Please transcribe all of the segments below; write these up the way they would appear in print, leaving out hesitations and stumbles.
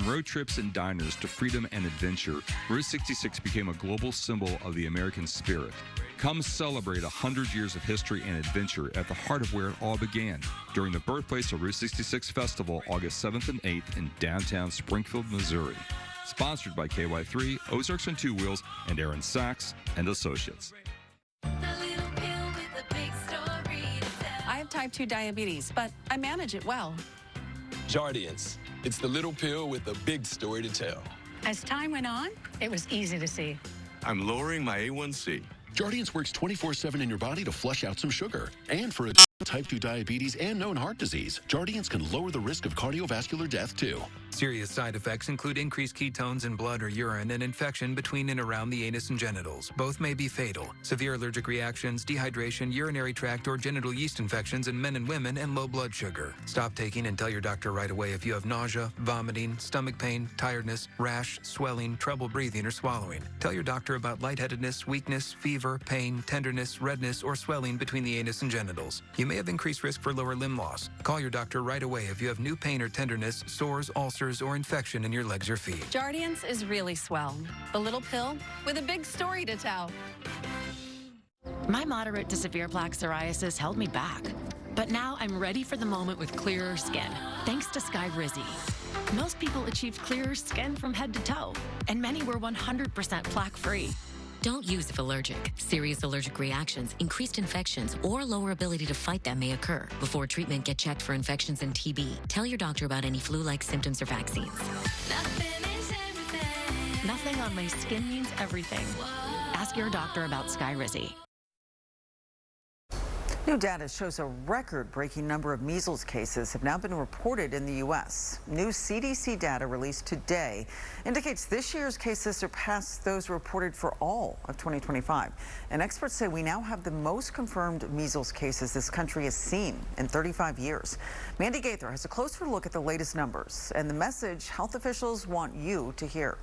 road trips and diners to freedom and adventure, Route 66 became a global symbol of the American spirit. Come celebrate 100 years of history and adventure at the heart of where it all began, during the birthplace of Route 66 Festival, August 7th and 8th in downtown Springfield, Missouri. Sponsored by KY3, Ozarks on Two Wheels, and Aaron Sachs and Associates. I have type 2 diabetes, but I manage it well. Jardiance. It's the little pill with a big story to tell. As time went on, it was easy to see. I'm lowering my A1C. Jardiance works 24/7 in your body to flush out some sugar. And for type 2 diabetes and known heart disease, Jardiance can lower the risk of cardiovascular death, too. Serious side effects include increased ketones in blood or urine and infection between and around the anus and genitals. Both may be fatal. Severe allergic reactions, dehydration, urinary tract or genital yeast infections in men and women, and low blood sugar. Stop taking and tell your doctor right away if you have nausea, vomiting, stomach pain, tiredness, rash, swelling, trouble breathing or swallowing. Tell your doctor about lightheadedness, weakness, fever, pain, tenderness, redness, or swelling between the anus and genitals. You may have increased risk for lower limb loss. Call your doctor right away if you have new pain or tenderness, sores, ulcers, or infection in your legs or feet. Jardiance is really swell. The little pill with a big story to tell. My moderate to severe plaque psoriasis held me back. But now I'm ready for the moment with clearer skin, thanks to Skyrizi. Most people achieved clearer skin from head to toe, and many were 100% plaque-free. Don't use if allergic. Serious allergic reactions, increased infections, or lower ability to fight them may occur. Before treatment, get checked for infections and TB. Tell your doctor about any flu-like symptoms or vaccines. Nothing on my skin means everything. Ask your doctor about Skyrizi. New data shows a record-breaking number of measles cases have now been reported in the U.S. New CDC data released today indicates this year's cases surpassed those reported for all of 2025. And experts say we now have the most confirmed measles cases this country has seen in 35 years. Mandy Gaither has a closer look at the latest numbers and the message health officials want you to hear.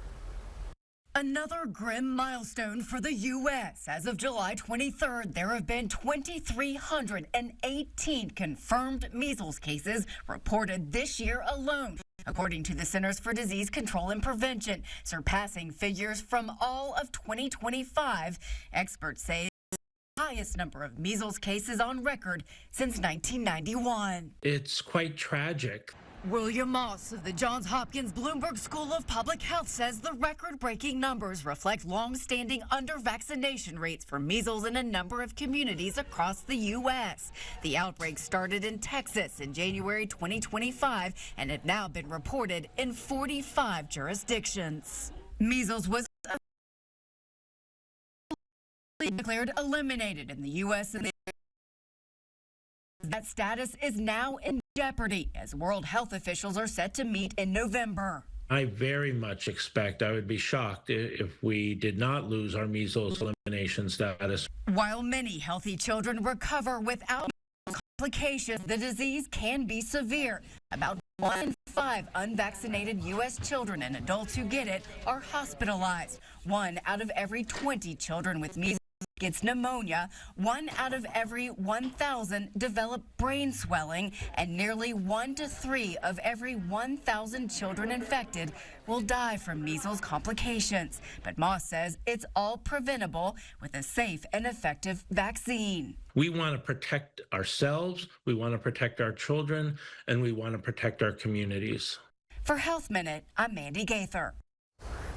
Another grim milestone for the U.S. As of July 23rd, there have been 2,318 confirmed measles cases reported this year alone, according to the Centers for Disease Control and Prevention, surpassing figures from all of 2025. Experts say it's the highest number of measles cases on record since 1991. It's quite tragic. William Moss of the Johns Hopkins Bloomberg School of Public Health says the record-breaking numbers reflect long-standing under-vaccination rates for measles in a number of communities across the U.S. The outbreak started in Texas in January 2025 and had now been reported in 45 jurisdictions. Measles was declared eliminated in the U.S. and that status is now in jeopardy as World Health officials are set to meet in November. I very much expect, I would be shocked if we did not lose our measles elimination status. While many healthy children recover without complications, the disease can be severe. About 1 in 5 unvaccinated U.S. children and adults who get it are hospitalized. 1 out of every 20 children with measles gets pneumonia, 1 out of every 1,000 develop brain swelling, and nearly 1 to 3 of every 1,000 children infected will die from measles complications. But Moss says it's all preventable with a safe and effective vaccine. We want to protect ourselves, we want to protect our children, and we want to protect our communities. For Health Minute, I'm Mandy Gaither.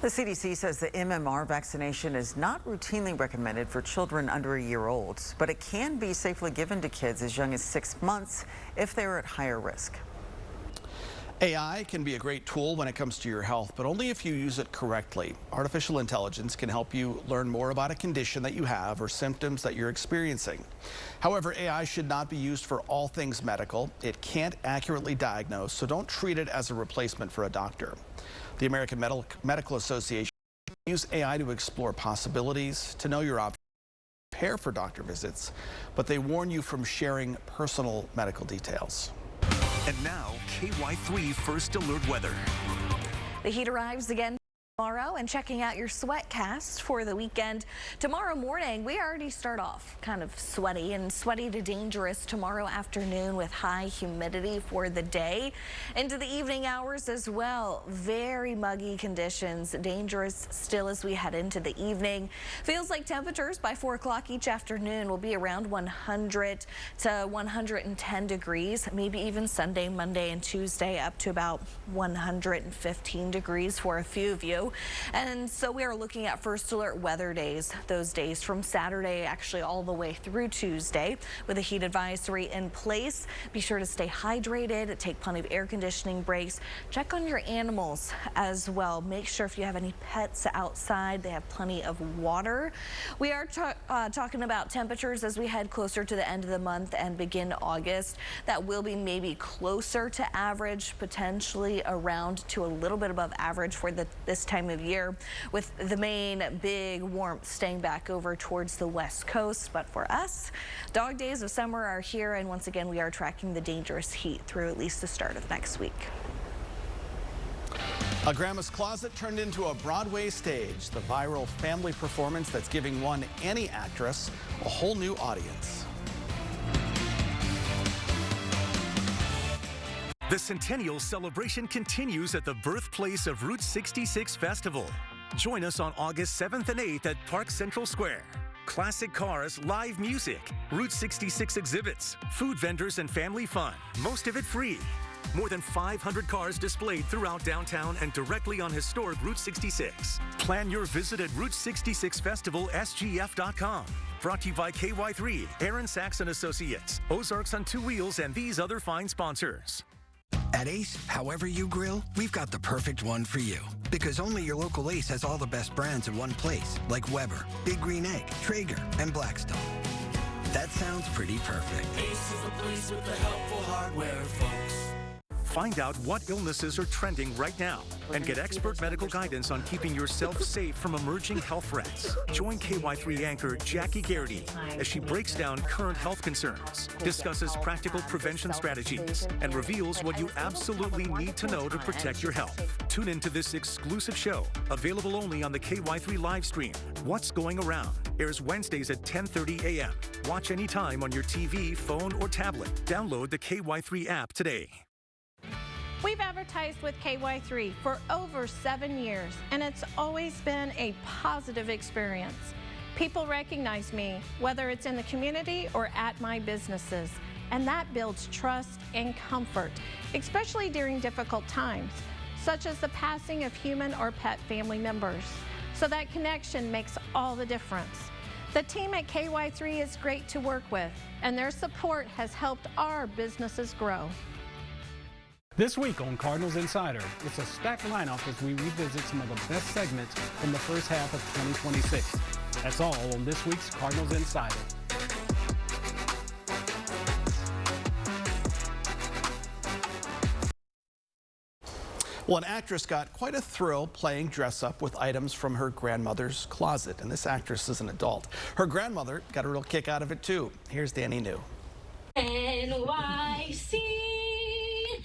The CDC says the MMR vaccination is not routinely recommended for children under a year old, but it can be safely given to kids as young as 6 months if they are at higher risk. AI can be a great tool when it comes to your health, but only if you use it correctly. Artificial intelligence can help you learn more about a condition that you have or symptoms that you're experiencing. However, AI should not be used for all things medical. It can't accurately diagnose, so don't treat it as a replacement for a doctor. The American Medical Association uses AI to explore possibilities, to know your options, prepare for doctor visits, but they warn you from sharing personal medical details. And now, KY3 First Alert Weather. The heat arrives again Tomorrow and checking out your sweatcast for the weekend. Tomorrow morning, we already start off kind of sweaty to dangerous tomorrow afternoon with high humidity for the day. Into the evening hours as well. Very muggy conditions, dangerous still as we head into the evening. Feels like temperatures by 4 o'clock each afternoon will be around 100 to 110 degrees, maybe even Sunday, Monday, and Tuesday up to about 115 degrees for a few of you. And so we are looking at first alert weather days, those days from Saturday actually all the way through Tuesday with a heat advisory in place. Be sure to stay hydrated, take plenty of air conditioning breaks, check on your animals as well. Make sure if you have any pets outside, they have plenty of water. We are talking about temperatures as we head closer to the end of the month and begin August. That will be maybe closer to average, potentially around to a little bit above average for this time of year, with the main big warmth staying back over towards the west coast. But for us, dog days of summer are here, and once again we are tracking the dangerous heat through at least the start of next week. A Grandma's Closet turned into a Broadway stage, the viral family performance that's giving one Annie actress a whole new audience. The Centennial celebration continues at the birthplace of Route 66 Festival. Join us on August 7th and 8th at Park Central Square. Classic cars, live music, Route 66 exhibits, food vendors, and family fun. Most of it free. More than 500 cars displayed throughout downtown and directly on historic Route 66. Plan your visit at Route66FestivalSGF.com. Brought to you by KY3, Aaron Sachs & Associates, Ozarks on Two Wheels, and these other fine sponsors. At Ace, however you grill, we've got the perfect one for you. Because only your local Ace has all the best brands in one place, like Weber, Big Green Egg, Traeger, and Blackstone. That sounds pretty perfect. Ace is the place with the helpful hardware, folks. Find out what illnesses are trending right now and get expert medical guidance on keeping yourself safe from emerging health threats. Join KY3 anchor Jackie Garrity as she breaks down current health concerns, discusses practical prevention strategies, and reveals what you absolutely need to know to protect your health. Tune into this exclusive show, available only on the KY3 live stream. What's Going Around airs Wednesdays at 10:30 a.m. Watch anytime on your TV, phone, or tablet. Download the KY3 app today. We've advertised with KY3 for over 7 years, and it's always been a positive experience. People recognize me, whether it's in the community or at my businesses, and that builds trust and comfort, especially during difficult times, such as the passing of human or pet family members. So that connection makes all the difference. The team at KY3 is great to work with, and their support has helped our businesses grow. This week on Cardinals Insider, it's a stacked lineup as we revisit some of the best segments from the first half of 2026. That's all on this week's Cardinals Insider. Well, an actress got quite a thrill playing dress up with items from her grandmother's closet, and this actress is an adult. Her grandmother got a real kick out of it too. Here's Danny New. NYC.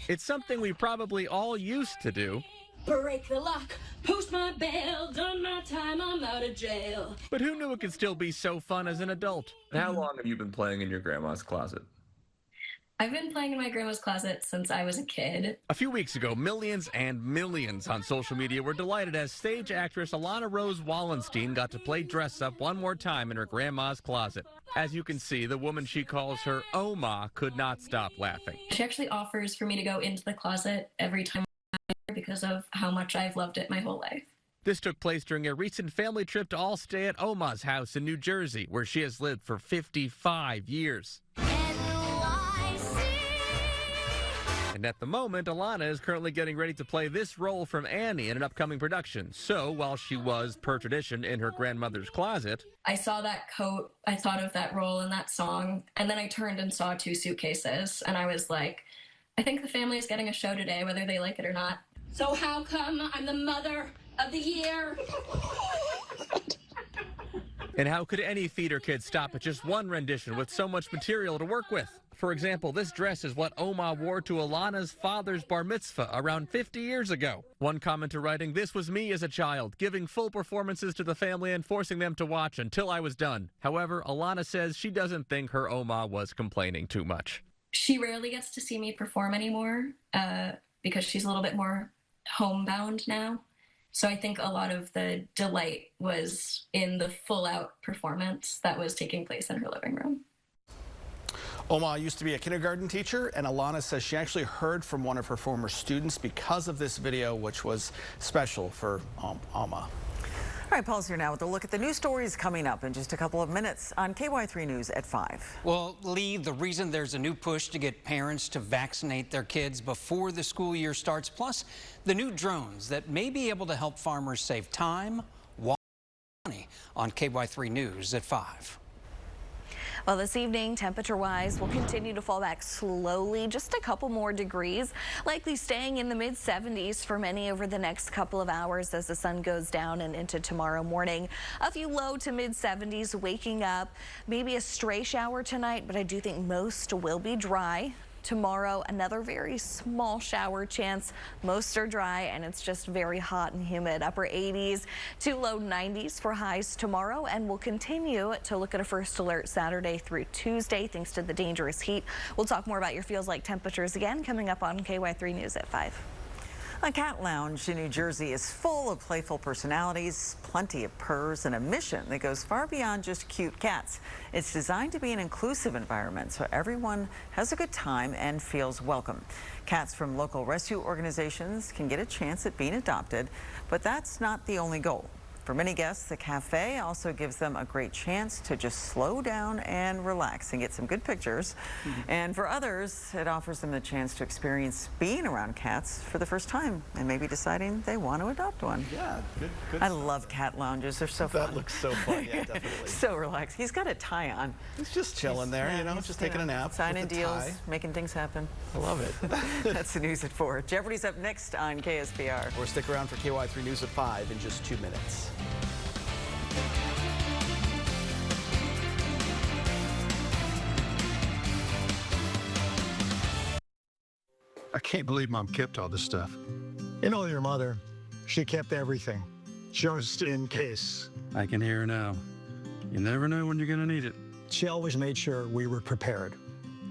It's something we probably all used to do. Break the lock, post my bail, done my time, I'm out of jail. But who knew it could still be so fun as an adult? How long have you been playing in your grandma's closet? I've been playing in my grandma's closet since I was a kid. A few weeks ago, millions and millions on social media were delighted as stage actress Alana Rose Wallenstein got to play dress up one more time in her grandma's closet. As you can see, the woman she calls her Oma could not stop laughing. She actually offers for me to go into the closet every time because of how much I've loved it my whole life. This took place during a recent family trip to all stay at Oma's house in New Jersey, where she has lived for 55 years. And at the moment, Alana is currently getting ready to play this role from Annie in an upcoming production. So while she was, per tradition, in her grandmother's closet, I saw that coat, I thought of that role in that song, and then I turned and saw 2 suitcases, and I was like, I think the family is getting a show today, whether they like it or not. So how come I'm the mother of the year? And how could any theater kid stop at just one rendition with so much material to work with? For example, this dress is what Oma wore to Alana's father's bar mitzvah around 50 years ago. One commenter writing, "This was me as a child, giving full performances to the family and forcing them to watch until I was done." However, Alana says she doesn't think her Oma was complaining too much. She rarely gets to see me perform anymore because she's a little bit more homebound now. So I think a lot of the delight was in the full-out performance that was taking place in her living room. Oma used to be a kindergarten teacher, and Alana says she actually heard from one of her former students because of this video, which was special for Oma. All right, Paul's here now with a look at the news stories coming up in just a couple of minutes on KY3 News at 5. Well, Lee, the reason there's a new push to get parents to vaccinate their kids before the school year starts, plus the new drones that may be able to help farmers save time, water, and money on KY3 News at 5. Well, this evening, temperature-wise, will continue to fall back slowly, just a couple more degrees, likely staying in the mid-70s for many over the next couple of hours as the sun goes down and into tomorrow morning. A few low to mid-70s waking up, maybe a stray shower tonight, but I do think most will be dry. Tomorrow, another very small shower chance. Most are dry, and it's just very hot and humid. Upper 80s to low 90s for highs tomorrow, and we'll continue to look at a first alert Saturday through Tuesday thanks to the dangerous heat. We'll talk more about your feels like temperatures again coming up on KY3 News at 5. A cat lounge in New Jersey is full of playful personalities, plenty of purrs, and a mission that goes far beyond just cute cats. It's designed to be an inclusive environment so everyone has a good time and feels welcome. Cats from local rescue organizations can get a chance at being adopted, but that's not the only goal. For many guests, the cafe also gives them a great chance to just slow down and relax and get some good pictures. And for others, it offers them the chance to experience being around cats for the first time and maybe deciding they want to adopt one. Yeah, good. I love cat lounges. They're so fun. That looks so fun, yeah, definitely. So relaxed. He's got a tie on. He's just chilling there, you know, just taking a nap. Signing deals, making things happen. I love it. That's the news at 4. Jeopardy's up next on KSPR. Or stick around for KY3 News at 5 in just 2 minutes. I can't believe Mom kept all this stuff. You know your mother, she kept everything, just in case. I can hear her now. You never know when you're gonna need it. She always made sure we were prepared.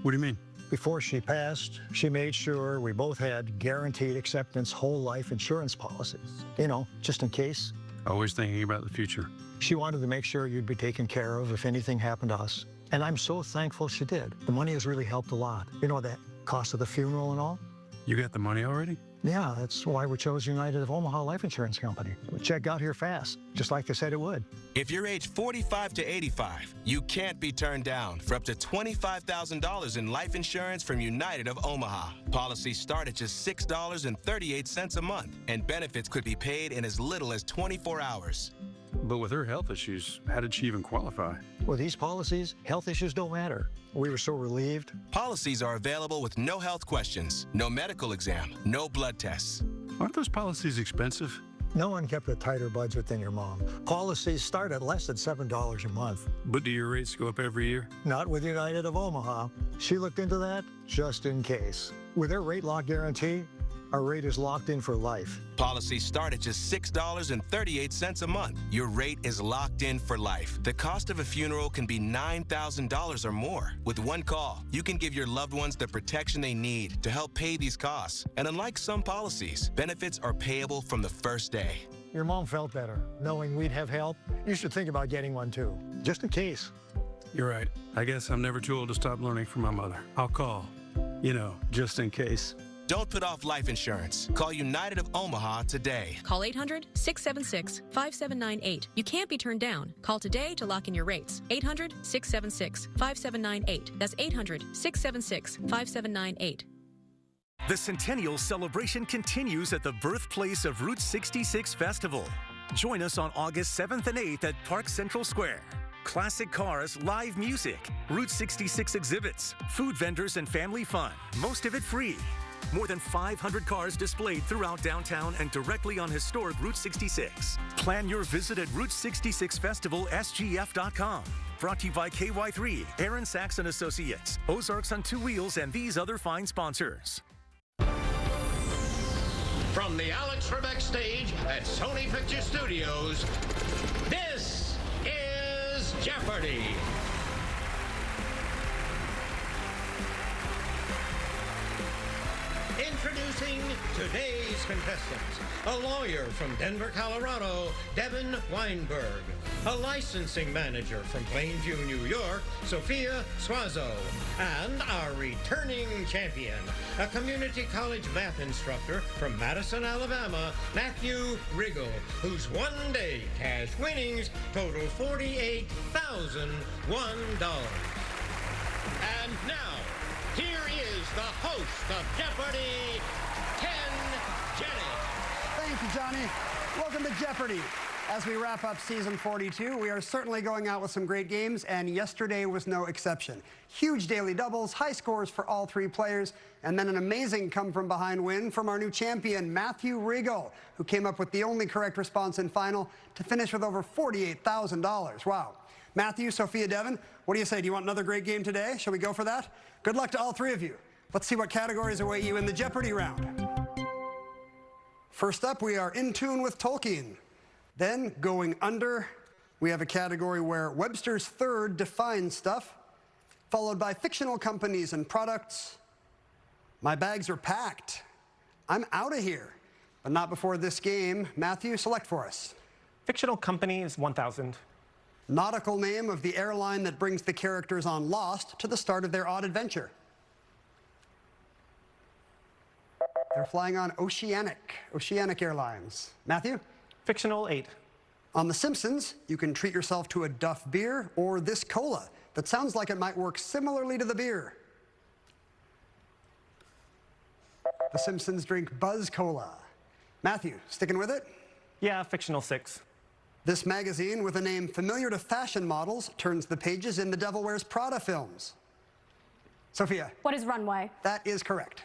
What do you mean? Before she passed, she made sure we both had guaranteed acceptance whole life insurance policies. You know, just in case. Always thinking about the future. She wanted to make sure you'd be taken care of if anything happened to us. And I'm so thankful she did. The money has really helped a lot. You know, that cost of the funeral and all? You got the money already? Yeah, that's why we chose United of Omaha Life Insurance Company. The check got here fast, just like they said it would. If you're age 45 to 85, you can't be turned down for up to $25,000 in life insurance from United of Omaha. Policies start at just $6.38 a month, and benefits could be paid in as little as 24 hours. But with her health issues, how did she even qualify? With these policies, health issues don't matter. We were so relieved. Policies are available with no health questions, no medical exam, no blood tests. Aren't those policies expensive? No one kept a tighter budget than your mom. Policies start at less than $7 a month. But do your rates go up every year? Not with United of Omaha. She looked into that just in case. With their rate lock guarantee, our rate is locked in for life. Policies start at just $6.38 a month. Your rate is locked in for life. The cost of a funeral can be $9,000 or more. With one call, you can give your loved ones the protection they need to help pay these costs. And unlike some policies, benefits are payable from the first day. Your mom felt better knowing we'd have help. You should think about getting one too, just in case. You're right. I guess I'm never too old to stop learning from my mother. I'll call, just in case. Don't put off life insurance. Call United of Omaha today. Call 800-676-5798. You can't be turned down. Call today to lock in your rates. 800-676-5798. That's 800-676-5798. The Centennial celebration continues at the birthplace of Route 66 Festival. Join us on August 7th and 8th at Park Central Square. Classic cars, live music, Route 66 exhibits, food vendors, and family fun. Most of it free. More than 500 cars displayed throughout downtown and directly on historic Route 66. Plan your visit at Route66FestivalSGF.com. Brought to you by KY3, Aaron Sachs and Associates, Ozarks on Two Wheels, and these other fine sponsors. From the Alex Trebek stage at Sony Picture Studios, this is Jeopardy! Introducing today's contestants. A lawyer from Denver, Colorado, Devin Weinberg. A licensing manager from Plainview, New York, Sophia Suazo. And our returning champion, a community college math instructor from Madison, Alabama, Matthew Riggle, whose one-day cash winnings total $48,001. And now, here is the host of Jeopardy, Ken Jennings. Thank you, Johnny. Welcome to Jeopardy! As we wrap up season 42, we are certainly going out with some great games, and yesterday was no exception. Huge daily doubles, high scores for all three players, and then an amazing come-from-behind win from our new champion, Matthew Riggle, who came up with the only correct response in final to finish with over $48,000. Wow. Matthew, Sophia, Devin, what do you say? Do you want another great game today? Shall we go for that? Good luck to all three of you. Let's see what categories await you in the Jeopardy round. First up, we are in tune with Tolkien. Then, going under, we have a category where Webster's Third defines stuff, followed by fictional companies and products. My bags are packed. I'm out of here. But not before this game. Matthew, select for us. Fictional company is 1,000. Nautical name of the airline that brings the characters on Lost to the start of their odd adventure. They're flying on Oceanic Airlines. Matthew? Fictional 8. On The Simpsons, you can treat yourself to a Duff beer or this cola that sounds like it might work similarly to the beer. The Simpsons drink Buzz Cola. Matthew, sticking with it? Yeah, fictional 6. This magazine, with a name familiar to fashion models, turns the pages in the Devil Wears Prada films. Sophia? What is Runway? That is correct.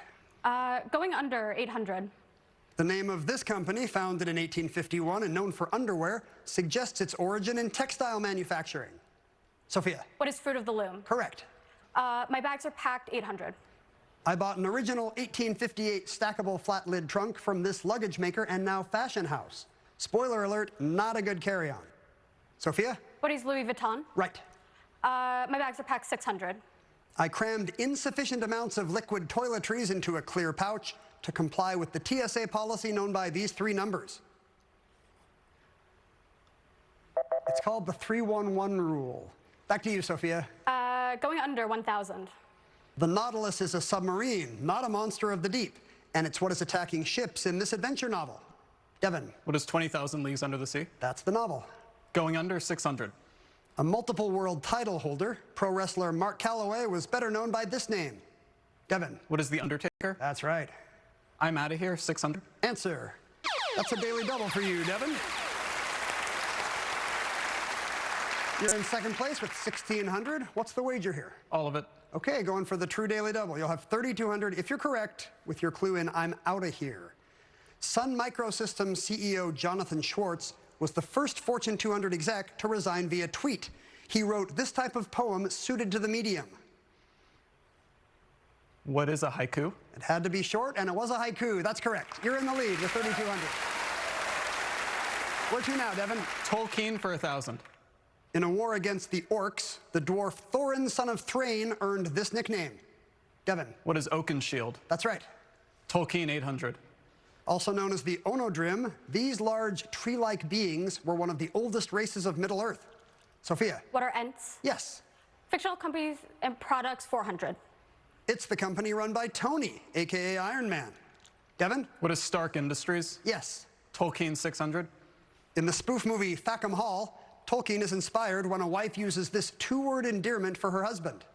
Going under 800. The name of this company, founded in 1851 and known for underwear, suggests its origin in textile manufacturing. Sophia? What is Fruit of the Loom? Correct. My bags are packed 800. I bought an original 1858 stackable flat lid trunk from this luggage maker and now fashion house. Spoiler alert, not a good carry-on. Sophia? What is Louis Vuitton? Right. My bags are packed 600. I crammed insufficient amounts of liquid toiletries into a clear pouch to comply with the TSA policy known by these three numbers. It's called the 311 rule. Back to you, Sophia. Going under 1,000. The Nautilus is a submarine, not a monster of the deep, and it's what is attacking ships in this adventure novel. Devin. What is 20,000 Leagues Under the Sea? That's the novel. Going under 600. A multiple world title holder, pro wrestler Mark Calloway was better known by this name. Devin. What is The Undertaker? That's right. I'm out of here, 600. Answer. That's a daily double for you, Devin. You're in second place with 1,600. What's the wager here? All of it. Okay, going for the true daily double. You'll have 3,200 if you're correct with your clue in I'm out of here. Sun Microsystems CEO Jonathan Schwartz was the first Fortune 200 exec to resign via tweet. He wrote this type of poem suited to the medium. What is a haiku? It had to be short, and it was a haiku. That's correct. You're in the lead with 3,200. Where to now, Devin? Tolkien for 1,000. In a war against the orcs, the dwarf Thorin, son of Thrain, earned this nickname. Devin. What is Oakenshield? That's right. Tolkien 800. Also known as the Onodrim, these large tree-like beings were one of the oldest races of Middle-earth. Sophia. What are Ents? Yes. Fictional companies and products 400. It's the company run by Tony, a.k.a. Iron Man. Devin? What is Stark Industries? Yes. Tolkien 600. In the spoof movie Thackham Hall, Tolkien is inspired when a wife uses this two-word endearment for her husband.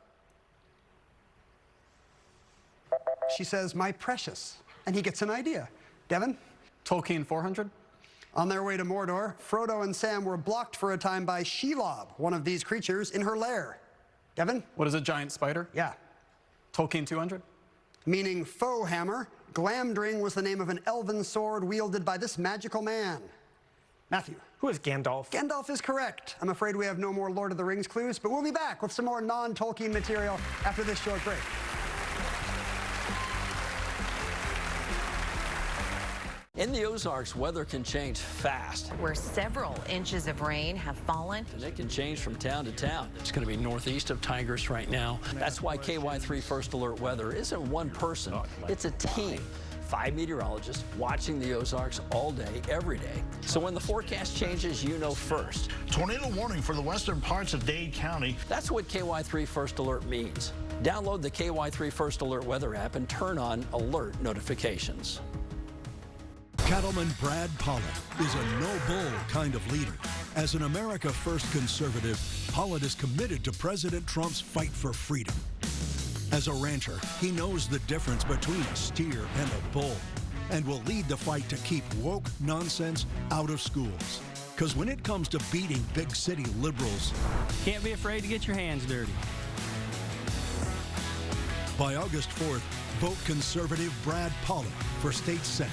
She says, "My precious," and he gets an idea. Devin? Tolkien 400. On their way to Mordor, Frodo and Sam were blocked for a time by Shelob, one of these creatures, in her lair. Devin? What is a giant spider? Yeah. Tolkien 200. Meaning foe hammer, Glamdring was the name of an elven sword wielded by this magical man. Matthew. Who is Gandalf? Gandalf is correct. I'm afraid we have no more Lord of the Rings clues, but we'll be back with some more non-Tolkien material after this short break. In the Ozarks, weather can change fast. Where several inches of rain have fallen. And it can change from town to town. It's going to be northeast of Tigris right now. That's why KY3 First Alert Weather isn't one person, it's a team. 5 meteorologists watching the Ozarks all day, every day. So when the forecast changes, you know first. Tornado warning for the western parts of Dade County. That's what KY3 First Alert means. Download the KY3 First Alert Weather app and turn on alert notifications. Cattleman Brad Pollitt is a no-bull kind of leader. As an America First conservative, Pollitt is committed to President Trump's fight for freedom. As a rancher, he knows the difference between a steer and a bull and will lead the fight to keep woke nonsense out of schools. Because when it comes to beating big city liberals, can't be afraid to get your hands dirty. By August 4th, vote conservative Brad Pollitt for state senate.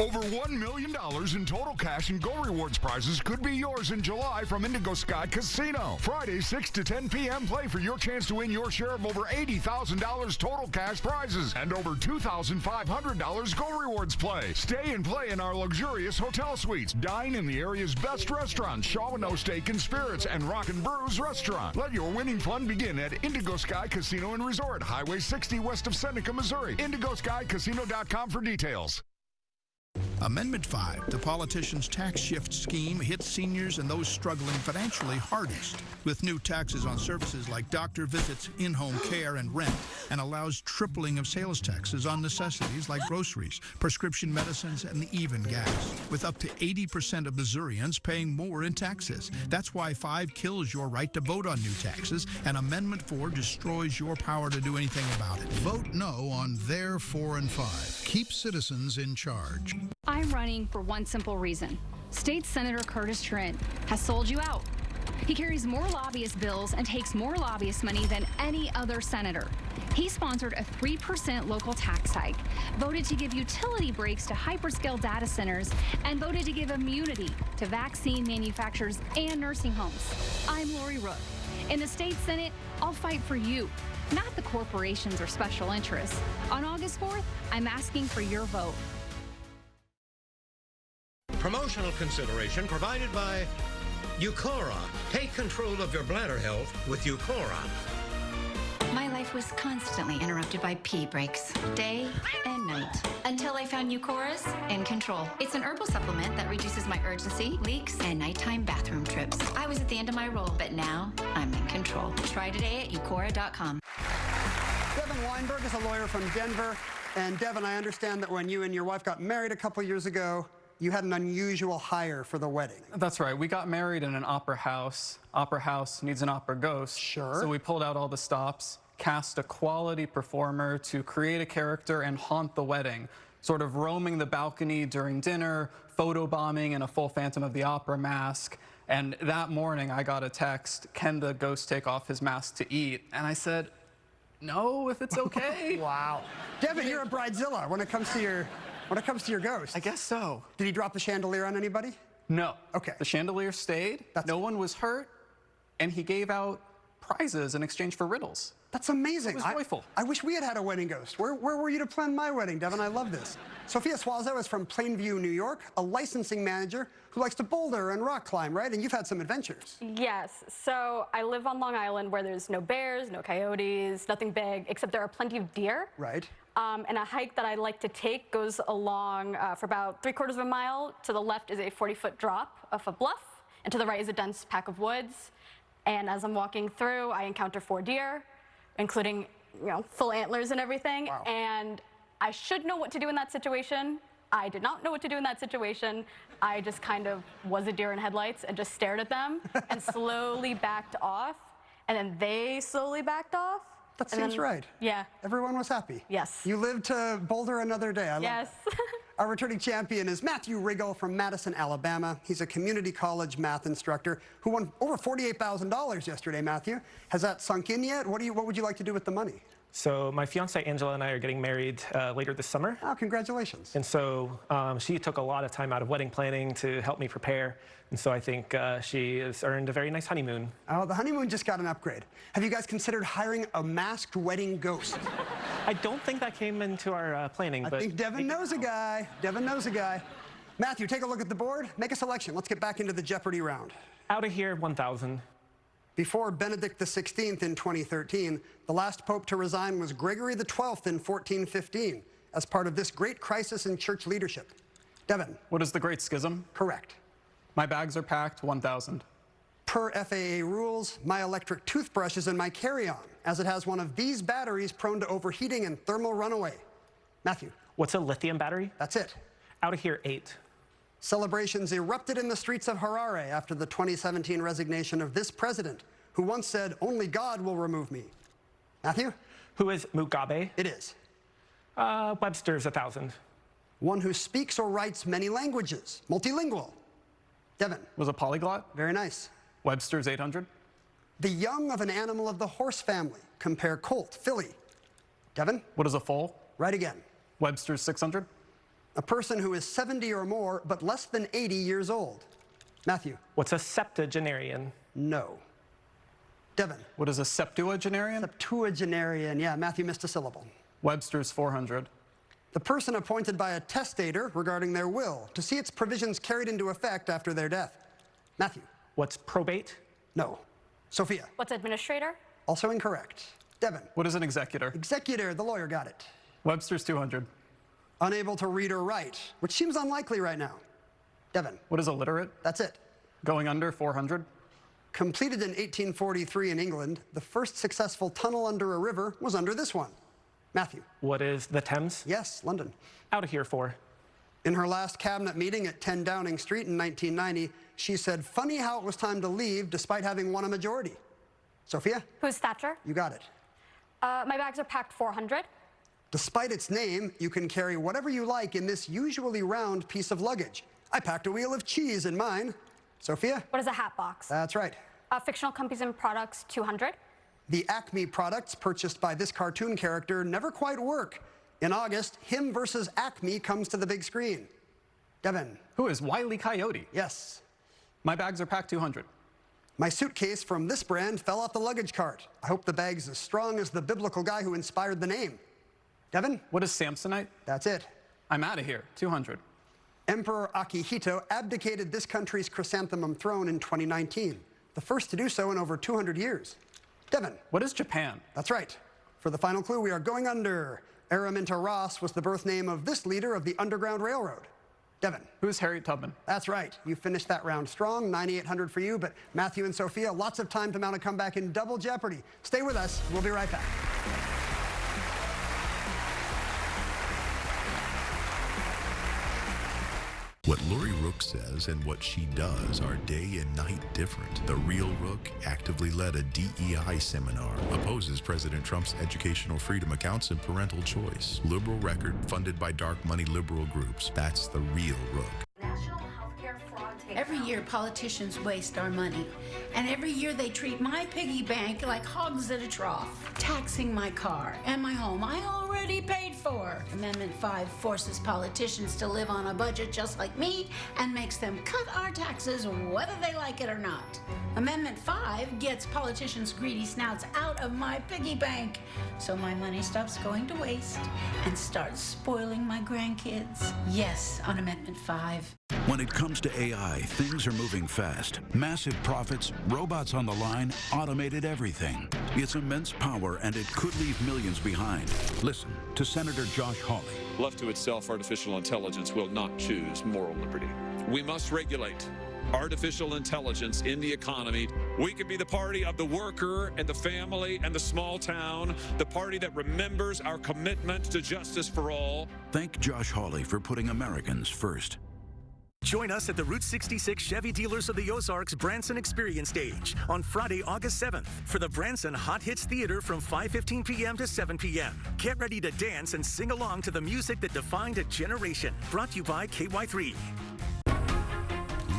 Over $1 million in total cash and Go Rewards prizes could be yours in July from Indigo Sky Casino. Friday, 6 to 10 p.m. Play for your chance to win your share of over $80,000 total cash prizes and over $2,500 Go Rewards play. Stay and play in our luxurious hotel suites. Dine in the area's best restaurants, Shaw & O Steak and Spirits and Rock and Brews Restaurant. Let your winning fun begin at Indigo Sky Casino and Resort, Highway 60 west of Seneca, Missouri. IndigoSkyCasino.com for details. Amendment 5, the politician's tax shift scheme, hits seniors and those struggling financially hardest with new taxes on services like doctor visits, in-home care, and rent, and allows tripling of sales taxes on necessities like groceries, prescription medicines, and even gas, with up to 80% of Missourians paying more in taxes. That's why 5 kills your right to vote on new taxes, and Amendment 4 destroys your power to do anything about it. Vote no on their 4 and 5. Keep citizens in charge. I'm running for one simple reason. State Senator Curtis Trent has sold you out. He carries more lobbyist bills and takes more lobbyist money than any other senator. He sponsored a 3% local tax hike, voted to give utility breaks to hyperscale data centers, and voted to give immunity to vaccine manufacturers and nursing homes. I'm Lori Rook. In the state Senate, I'll fight for you, not the corporations or special interests. On August 4th, I'm asking for your vote. Promotional consideration provided by Eucora. Take control of your bladder health with Eucora. My life was constantly interrupted by pee breaks, day and night, until I found Eucora's In Control. It's an herbal supplement that reduces my urgency, leaks, and nighttime bathroom trips. I was at the end of my roll, but now I'm in control. Try today at Eucora.com. Devin Weinberg is a lawyer from Denver. And Devin, I understand that when you and your wife got married a couple years ago, you had an unusual hire for the wedding. That's right. We got married in an opera house. Opera house needs an opera ghost. Sure. So we pulled out all the stops, cast a quality performer to create a character and haunt the wedding, sort of roaming the balcony during dinner, photobombing in a full Phantom of the Opera mask. And that morning I got a text, can the ghost take off his mask to eat? And I said, no, if it's okay. Wow. Devin, you're a bridezilla when it comes to your ghost. I guess so. Did he drop the chandelier on anybody? No. Okay. The chandelier stayed. No one was hurt. And he gave out prizes in exchange for riddles. That's amazing. It was joyful. I wish we had a wedding ghost. Where were you to plan my wedding, Devin? I love this. Sophia Suazo is from Plainview, New York, a licensing manager who likes to boulder and rock climb, right? And you've had some adventures. Yes. So I live on Long Island where there's no bears, no coyotes, nothing big, except there are plenty of deer. Right. And a hike that I like to take goes along for about 3/4 of a mile. To the left is a 40-foot drop off a bluff, and to the right is a dense pack of woods. And as I'm walking through, I encounter 4 deer, including, full antlers and everything. Wow. And I should know what to do in that situation. I did not know what to do in that situation. I just kind of was a deer in headlights and just stared at them and slowly backed off. And then they slowly backed off. That seems right. Yeah. Everyone was happy. Yes. You lived to boulder another day. I love yes. that. Our returning champion is Matthew Riggle from Madison, Alabama. He's a community college math instructor who won over $48,000 yesterday, Matthew. Has that sunk in yet? What would you like to do with the money? So my fiance Angela and I are getting married later this summer. Oh, congratulations. And so she took a lot of time out of wedding planning to help me prepare. And so I think she has earned a very nice honeymoon. Oh, the honeymoon just got an upgrade. Have you guys considered hiring a masked wedding ghost? I don't think that came into our planning. I think Devin knows a guy. Devin knows a guy. Matthew, take a look at the board. Make a selection. Let's get back into the Jeopardy round. Out of here, 1,000. Before Benedict XVI in 2013, the last pope to resign was Gregory XII in 1415 as part of this great crisis in church leadership. Devin. What is the Great Schism? Correct. My bags are packed, 1,000. Per FAA rules, my electric toothbrush is in my carry-on, as it has one of these batteries prone to overheating and thermal runaway. Matthew. What's a lithium battery? That's it. Out of here, 8. Celebrations erupted in the streets of Harare after the 2017 resignation of this president, who once said, "Only God will remove me." Matthew? Who is Mugabe? It is. Webster's 1,000. One who speaks or writes many languages. Multilingual. Devin. Was a polyglot? Very nice. Webster's 800. The young of an animal of the horse family. Compare colt, filly. Devin. What is a foal? Right again. Webster's 600. A person who is 70 or more, but less than 80 years old. Matthew. What's a septuagenarian? No. Devin. What is a septuagenarian? Septuagenarian. Yeah, Matthew missed a syllable. Webster's 400. The person appointed by a testator regarding their will to see its provisions carried into effect after their death. Matthew. What's probate? No. Sophia. What's administrator? Also incorrect. Devin. What is an executor? Executor. The lawyer got it. Webster's 200. Unable to read or write, which seems unlikely right now. Devin. What is illiterate? That's it. Going under, 400. Completed in 1843 in England, the first successful tunnel under a river was under this one. Matthew. What is the Thames? Yes, London. Out of here, 4. In her last cabinet meeting at 10 Downing Street in 1990, she said, "Funny how it was time to leave despite having won a majority." Sophia? Who's Thatcher? You got it. My bags are packed, 400. Despite its name, you can carry whatever you like in this usually round piece of luggage. I packed a wheel of cheese in mine. Sophia? What is a hat box? That's right. Fictional companies and products, 200. The Acme products purchased by this cartoon character never quite work. In August, him versus Acme comes to the big screen. Devin. Who is Wile E. Coyote? Yes. My bags are packed, 200. My suitcase from this brand fell off the luggage cart. I hope the bag's as strong as the biblical guy who inspired the name. Devin? What is Samsonite? That's it. I'm out of here, 200. Emperor Akihito abdicated this country's chrysanthemum throne in 2019, the first to do so in over 200 years. Devin. What is Japan? That's right. For the final clue, we are going under. Araminta Ross was the birth name of this leader of the Underground Railroad. Devin. Who's Harriet Tubman? That's right. You finished that round strong, 9,800 for you, but Matthew and Sophia, lots of time to mount a comeback in double jeopardy. Stay with us. We'll be right back. What Lori Rook says and what she does are day and night different. The real Rook actively led a DEI seminar, opposes President Trump's educational freedom accounts and parental choice. Liberal record funded by dark money liberal groups. That's the real Rook. Every year, politicians waste our money. And every year, they treat my piggy bank like hogs at a trough, taxing my car and my home I already paid for. Amendment 5 forces politicians to live on a budget just like me and makes them cut our taxes whether they like it or not. Amendment 5 gets politicians' greedy snouts out of my piggy bank so my money stops going to waste and starts spoiling my grandkids. Yes, on Amendment 5. When it comes to AI, things are moving fast. Massive profits, robots on the line, automated everything. It's immense power, and it could leave millions behind. Listen to Senator Josh Hawley. Left to itself, artificial intelligence will not choose moral liberty. We must regulate artificial intelligence in the economy. We can be the party of the worker and the family and the small town, the party that remembers our commitment to justice for all. Thank Josh Hawley for putting Americans first. Join us at the Route 66 Chevy Dealers of the Ozarks Branson Experience Stage on Friday, August 7th for the Branson Hot Hits Theater from 5:15 p.m. to 7 p.m. Get ready to dance and sing along to the music that defined a generation. Brought to you by KY3.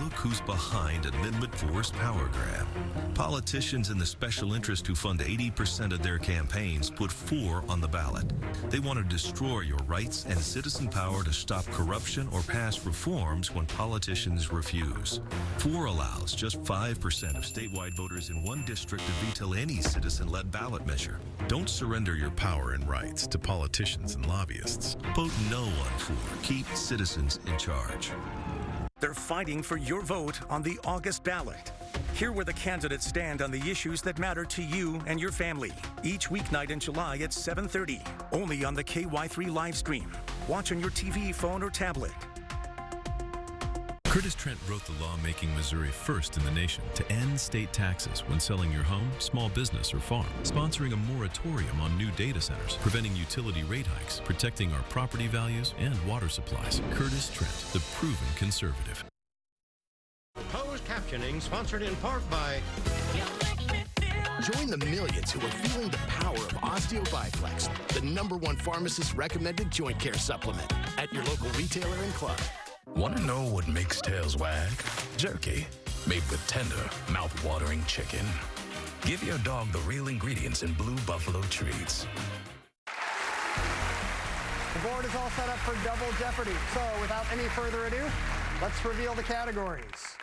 Look who's behind Amendment 4's power grab. Politicians and the special interest who fund 80% of their campaigns put 4 on the ballot. They want to destroy your rights and citizen power to stop corruption or pass reforms when politicians refuse. 4 allows just 5% of statewide voters in one district to veto any citizen-led ballot measure. Don't surrender your power and rights to politicians and lobbyists. Vote no on 4. Keep citizens in charge. They're fighting for your vote on the August ballot. Hear where the candidates stand on the issues that matter to you and your family. Each weeknight in July at 7:30, only on the KY3 live stream. Watch on your TV, phone, or tablet. Curtis Trent wrote the law making Missouri first in the nation to end state taxes when selling your home, small business, or farm, sponsoring a moratorium on new data centers, preventing utility rate hikes, protecting our property values and water supplies. Curtis Trent, the proven conservative. Closed captioning sponsored in part by... Join the millions who are feeling the power of OsteoBiflex, the #1 pharmacist recommended joint care supplement at your local retailer and club. Want to know what makes tails wag? Jerky, made with tender, mouth-watering chicken. Give your dog the real ingredients in Blue Buffalo treats. The board is all set up for Double Jeopardy. So without any further ado, let's reveal the categories.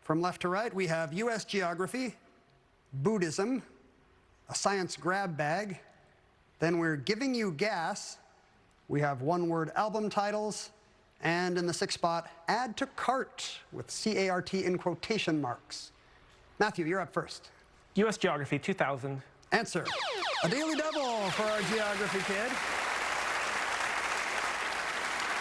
From left to right, we have U.S. geography, Buddhism, a science grab bag. Then we're giving you gas. We have one-word album titles. And in the 6th spot, add to cart with C-A-R-T in quotation marks. Matthew, you're up first. U.S. Geography 2000. Answer. A daily double for our geography kid.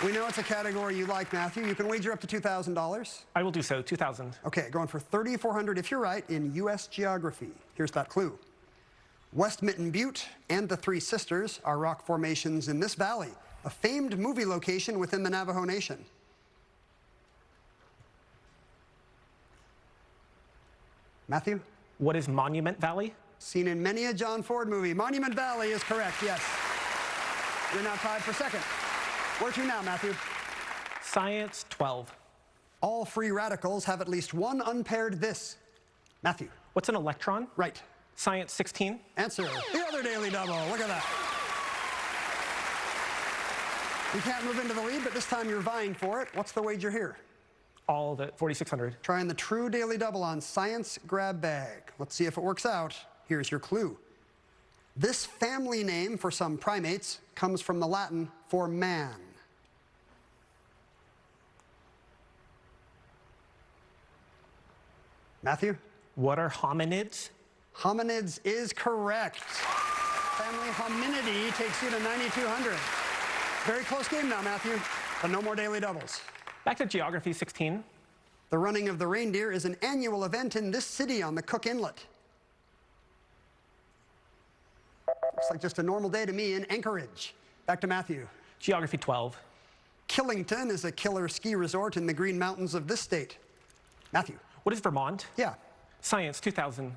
We know it's a category you like, Matthew. You can wager up to $2,000. I will do so, 2000. Okay, going for $3,400 if you're right in U.S. geography. Here's that clue. West Mitten Butte and the Three Sisters are rock formations in this valley, a famed movie location within the Navajo Nation. Matthew? What is Monument Valley? Seen in many a John Ford movie. Monument Valley is correct, yes. You're now tied for second. Where to now, Matthew? Science 12. All free radicals have at least one unpaired this. Matthew. What's an electron? Right. Science 16. Answer. The other daily double. Look at that. You can't move into the lead, but this time you're vying for it. What's the wager here? All of it, 4,600. Trying the true daily double on science grab bag. Let's see if it works out. Here's your clue. This family name for some primates comes from the Latin for man. Matthew? What are hominids? Hominids is correct. Family hominidae takes you to 9,200. Very close game now, Matthew, but no more daily doubles. Back to Geography 16. The running of the reindeer is an annual event in this city on the Cook Inlet. Looks like just a normal day to me in Anchorage. Back to Matthew. Geography 12. Killington is a killer ski resort in the Green Mountains of this state. Matthew. What is Vermont? Yeah. Science 2000.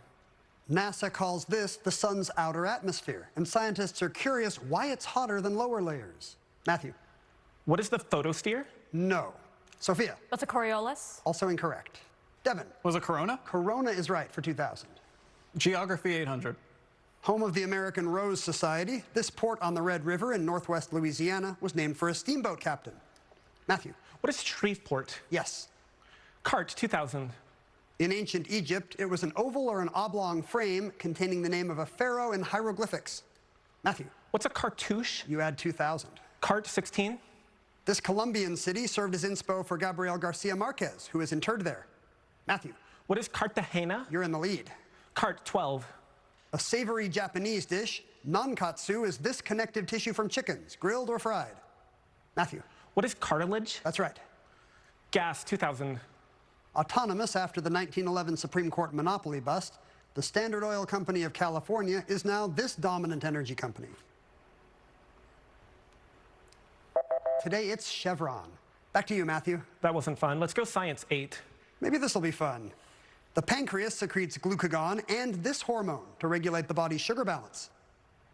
NASA calls this the sun's outer atmosphere, and scientists are curious why it's hotter than lower layers. Matthew. What is the photosphere? No. Sophia. What's a Coriolis? Also incorrect. Devin. Was it Corona? Corona is right for 2000. Geography 800. Home of the American Rose Society, this port on the Red River in northwest Louisiana was named for a steamboat captain. Matthew. What is Shreveport? Yes. Cart 2000. In ancient Egypt, it was an oval or an oblong frame containing the name of a pharaoh in hieroglyphics. Matthew. What's a cartouche? You add 2000. Cart 16. This Colombian city served as inspo for Gabriel Garcia Marquez, who is interred there. Matthew. What is Cartagena? You're in the lead. Cart 12. A savory Japanese dish, nankatsu is this connective tissue from chickens, grilled or fried. Matthew. What is cartilage? That's right. Gas 2000. Autonomous after the 1911 Supreme Court monopoly bust, the Standard Oil Company of California is now this dominant energy company. Today it's Chevron. Back to you, Matthew. That wasn't fun. Let's go Science 8. Maybe this will be fun. The pancreas secretes glucagon and this hormone to regulate the body's sugar balance.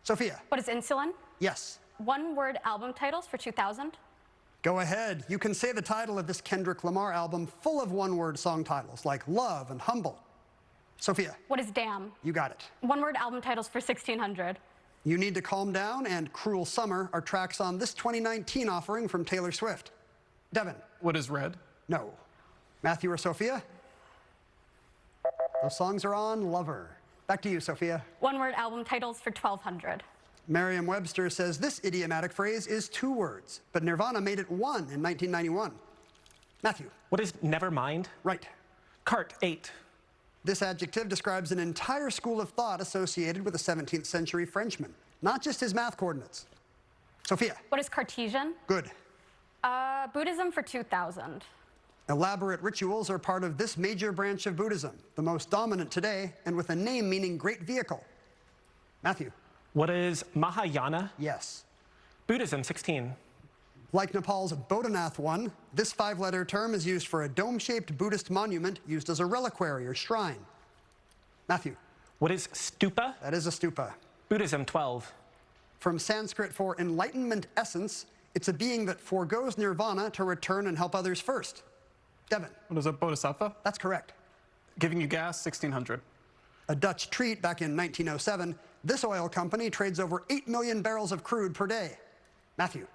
Sophia. What is insulin? Yes. One-word album titles for 2000. Go ahead. You can say the title of this Kendrick Lamar album full of one-word song titles like Love and Humble. Sophia. What is Damn? You got it. One-word album titles for 1600. You Need to Calm Down and Cruel Summer are tracks on this 2019 offering from Taylor Swift. Devin. What is Red? No. Matthew or Sophia? Those songs are on Lover. Back to you, Sophia. One-word album titles for 1200. Merriam-Webster says this idiomatic phrase is 2 words, but Nirvana made it 1 in 1991. Matthew. What is never mind? Right. Cart, 8. This adjective describes an entire school of thought associated with a 17th century Frenchman, not just his math coordinates. Sophia. What is Cartesian? Good. Buddhism for 2000. Elaborate rituals are part of this major branch of Buddhism, the most dominant today, and with a name meaning great vehicle. Matthew. What is Mahayana? Yes. Buddhism, 16. Like Nepal's Bodhanath one, this 5-letter term is used for a dome-shaped Buddhist monument used as a reliquary or shrine. Matthew. What is stupa? That is a stupa. Buddhism, 12. From Sanskrit for enlightenment essence, it's a being that forgoes nirvana to return and help others first. Devin. What is a bodhisattva? That's correct. Giving you gas, 1600. A Dutch treat back in 1907, this oil company trades over 8 million barrels of crude per day. Matthew.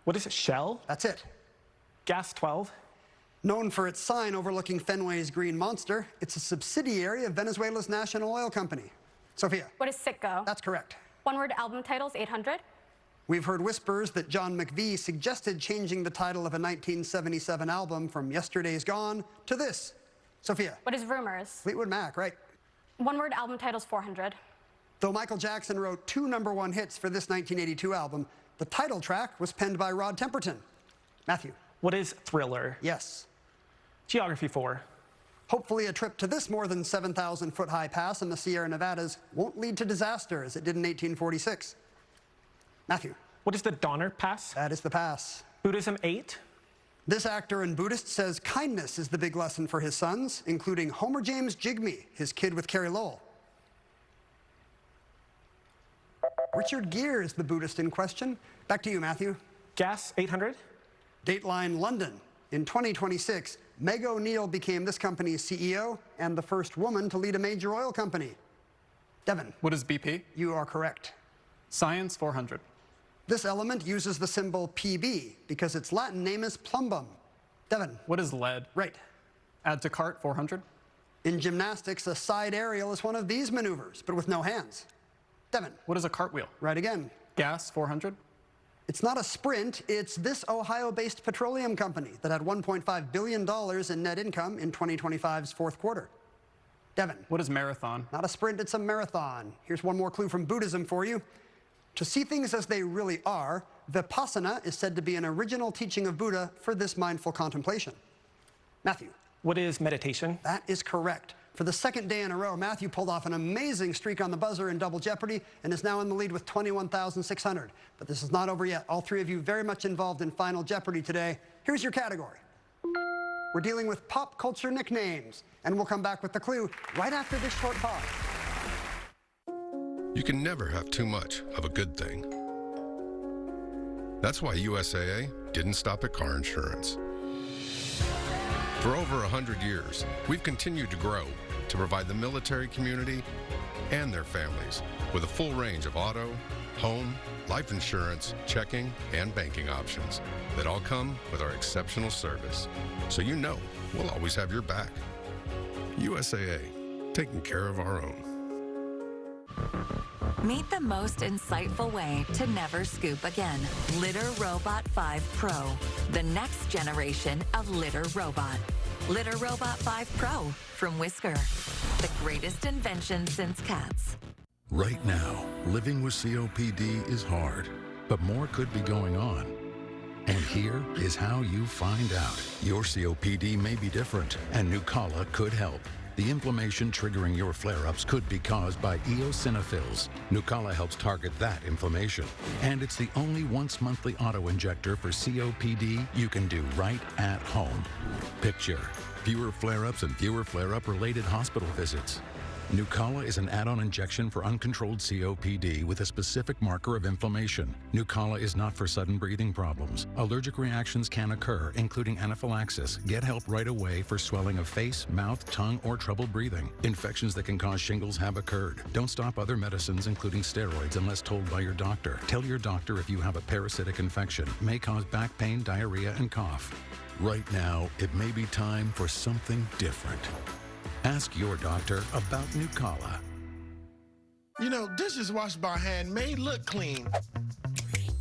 What is it, Shell? That's it. Gas, 12. Known for its sign overlooking Fenway's Green Monster, it's a subsidiary of Venezuela's national oil company. Sophia. What is Sitco? That's correct. One-word album titles, 800. We've heard whispers that John McVie suggested changing the title of a 1977 album from Yesterday's Gone to this. Sophia. What is Rumors? Fleetwood Mac, right. One-word album titles, 400. Though Michael Jackson wrote 2 #1 hits for this 1982 album, the title track was penned by Rod Temperton. Matthew. What is Thriller? Yes. Geography, 4. Hopefully a trip to this more than 7,000-foot high pass in the Sierra Nevadas won't lead to disaster as it did in 1846. Matthew. What is the Donner Pass? That is the pass. Buddhism, 8. This actor and Buddhist says kindness is the big lesson for his sons, including Homer James Jigme, his kid with Carrie Lowell. Richard Gere is the Buddhist in question. Back to you, Matthew. Gas, 800. Dateline London. In 2026, Meg O'Neill became this company's CEO and the first woman to lead a major oil company. Devin. What is BP? You are correct. Science, 400. This element uses the symbol PB because its Latin name is plumbum. Devin. What is lead? Right. Add to cart, 400. In gymnastics, a side aerial is one of these maneuvers, but with no hands. Devin. What is a cartwheel? Right again. Gas, 400. It's not a sprint, it's this Ohio-based petroleum company that had $1.5 billion in net income in 2025's fourth quarter. Devin. What is marathon? Not a sprint, it's a marathon. Here's one more clue from Buddhism for you. To see things as they really are, Vipassana is said to be an original teaching of Buddha for this mindful contemplation. Matthew. What is meditation? That is correct. For the second day in a row, Matthew pulled off an amazing streak on the buzzer in Double Jeopardy and is now in the lead with 21,600. But this is not over yet. All 3 of you very much involved in Final Jeopardy today. Here's your category. We're dealing with pop culture nicknames, and we'll come back with the clue right after this short pause. You can never have too much of a good thing. That's why USAA didn't stop at car insurance. For over 100 years, we've continued to grow to provide the military community and their families with a full range of auto, home, life insurance, checking, and banking options that all come with our exceptional service. So you know we'll always have your back. USAA, taking care of our own. Meet the most insightful way to never scoop again. Litter Robot 5 Pro, the next generation of litter robot. Litter Robot 5 Pro from Whisker, the greatest invention since cats. Right now, living with COPD is hard, but more could be going on. And here is how you find out. Your COPD may be different, and Nucala could help. The inflammation triggering your flare-ups could be caused by eosinophils. Nucala helps target that inflammation. And it's the only once-monthly auto-injector for COPD you can do right at home. Picture fewer flare-ups and fewer flare-up related hospital visits. Nucala is an add-on injection for uncontrolled COPD with a specific marker of inflammation. Nucala is not for sudden breathing problems. Allergic reactions can occur, including anaphylaxis. Get help right away for swelling of face, mouth, tongue, or trouble breathing. Infections that can cause shingles have occurred. Don't stop other medicines, including steroids, unless told by your doctor. Tell your doctor if you have a parasitic infection. May cause back pain, diarrhea, and cough. Right now, it may be time for something different. Ask your doctor about Nucala. You know, dishes washed by hand may look clean,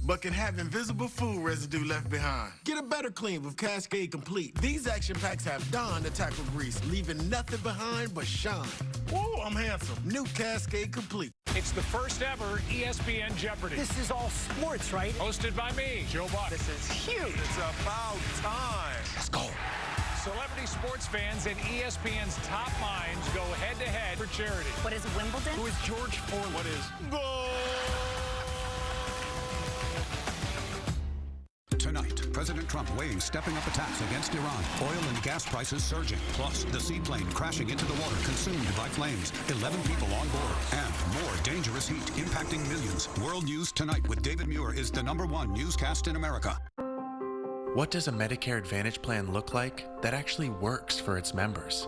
but can have invisible food residue left behind. Get a better clean with Cascade Complete. These action packs have Dawn to tackle grease, leaving nothing behind but shine. Whoa, I'm handsome. New Cascade Complete. It's the first ever ESPN Jeopardy. This is all sports, right? Hosted by me, Joe Buck. This is huge. It's about time. Let's go. Celebrity sports fans and ESPN's top minds go head-to-head for charity. What is Wimbledon? Who is George Foreman? What is Tonight, President Trump weighing stepping up attacks against Iran. Oil and gas prices surging. Plus, the seaplane crashing into the water consumed by flames. 11 people on board. And more dangerous heat impacting millions. World News Tonight with David Muir is the #1 newscast in America. What does a Medicare Advantage plan look like that actually works for its members?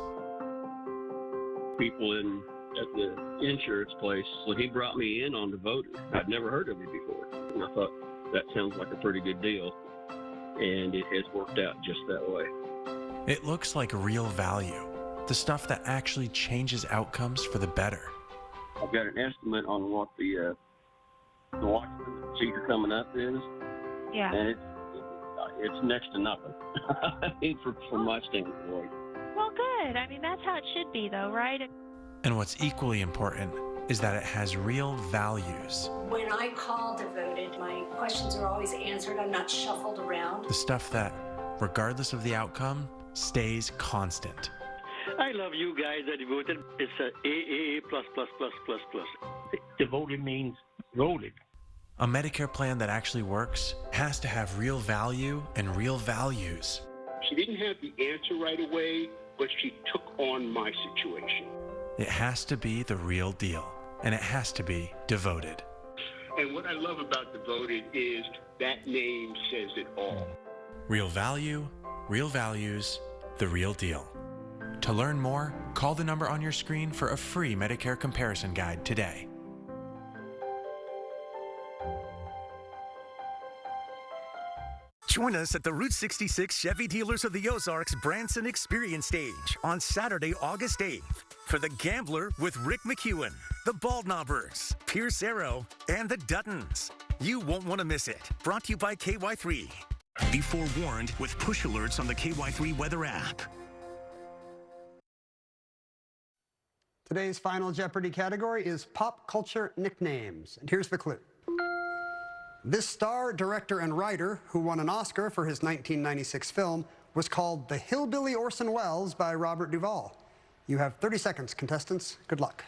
People at the insurance place, so he brought me in on Devoted. I'd never heard of it before, and I thought that sounds like a pretty good deal, and it has worked out just that way. It looks like real value, the stuff that actually changes outcomes for the better. I've got an estimate on what the Washington procedure coming up is, and it's next to nothing. I mean, from my standpoint. Well, good. I mean, that's how it should be, though, right? And what's equally important is that it has real values. When I call Devoted, my questions are always answered. I'm not shuffled around. The stuff that, regardless of the outcome, stays constant. I love you guys at Devoted. It's AA plus plus plus plus plus. Devoted means voted. A Medicare plan that actually works has to have real value and real values. She didn't have the answer right away, but she took on my situation. It has to be the real deal, and it has to be Devoted. And what I love about Devoted is that name says it all. Real value, real values, the real deal. To learn more, call the number on your screen for a free Medicare comparison guide today. Join us at the Route 66 Chevy Dealers of the Ozarks Branson Experience Stage on Saturday, August 8th for The Gambler with Rick McEwen, the Bald Knobbers, Pierce Arrow, and the Duttons. You won't want to miss it. Brought to you by KY3. Be forewarned with push alerts on the KY3 weather app. Today's final Jeopardy category is pop culture nicknames. And here's the clue. This star, director, and writer, who won an Oscar for his 1996 film, was called the Hillbilly Orson Welles by Robert Duvall. You have 30 seconds, contestants. Good luck.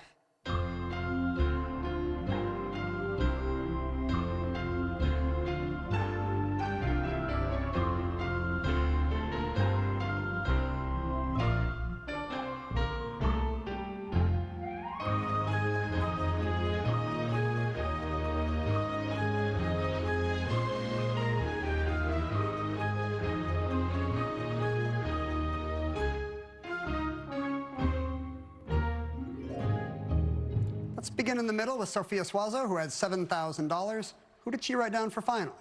Let's begin in the middle with Sophia Suazo, who had $7,000. Who did she write down for final?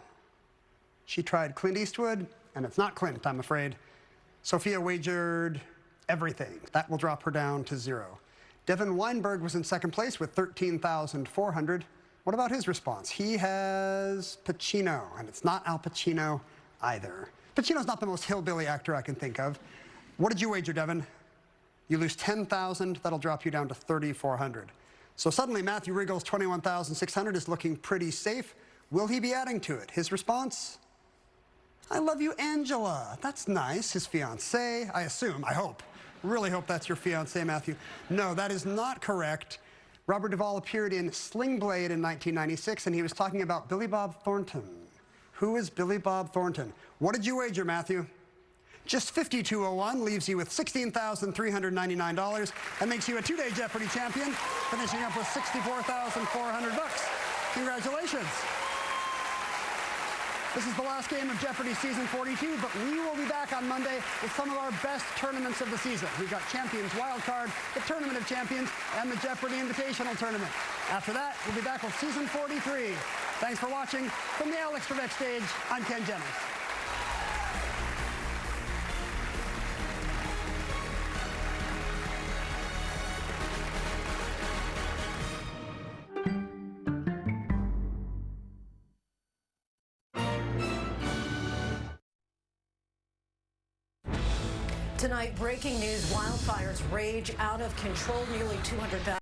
She tried Clint Eastwood, and it's not Clint, I'm afraid. Sophia wagered everything. That will drop her down to 0. Devin Weinberg was in second place with $13,400. What about his response? He has Pacino, and it's not Al Pacino either. Pacino's not the most hillbilly actor I can think of. What did you wager, Devin? You lose $10,000. That'll drop you down to $3,400. So suddenly, Matthew Regal's $21,600 is looking pretty safe. Will he be adding to it? His response? I love you, Angela. That's nice. His fiancée, I assume, I hope. Really hope that's your fiancée, Matthew. No, that is not correct. Robert Duvall appeared in Sling Blade in 1996, and he was talking about Billy Bob Thornton. Who is Billy Bob Thornton? What did you wager, Matthew? Just $52.01 leaves you with $16,399 and makes you a two-day Jeopardy champion, finishing up with $64,400. Congratulations. This is the last game of Jeopardy Season 42, but we will be back on Monday with some of our best tournaments of the season. We've got Champions Wildcard, the Tournament of Champions, and the Jeopardy Invitational Tournament. After that, we'll be back with Season 43. Thanks for watching. From the Alex Trebek stage, I'm Ken Jennings. Tonight, breaking news, wildfires rage out of control. Nearly 200,000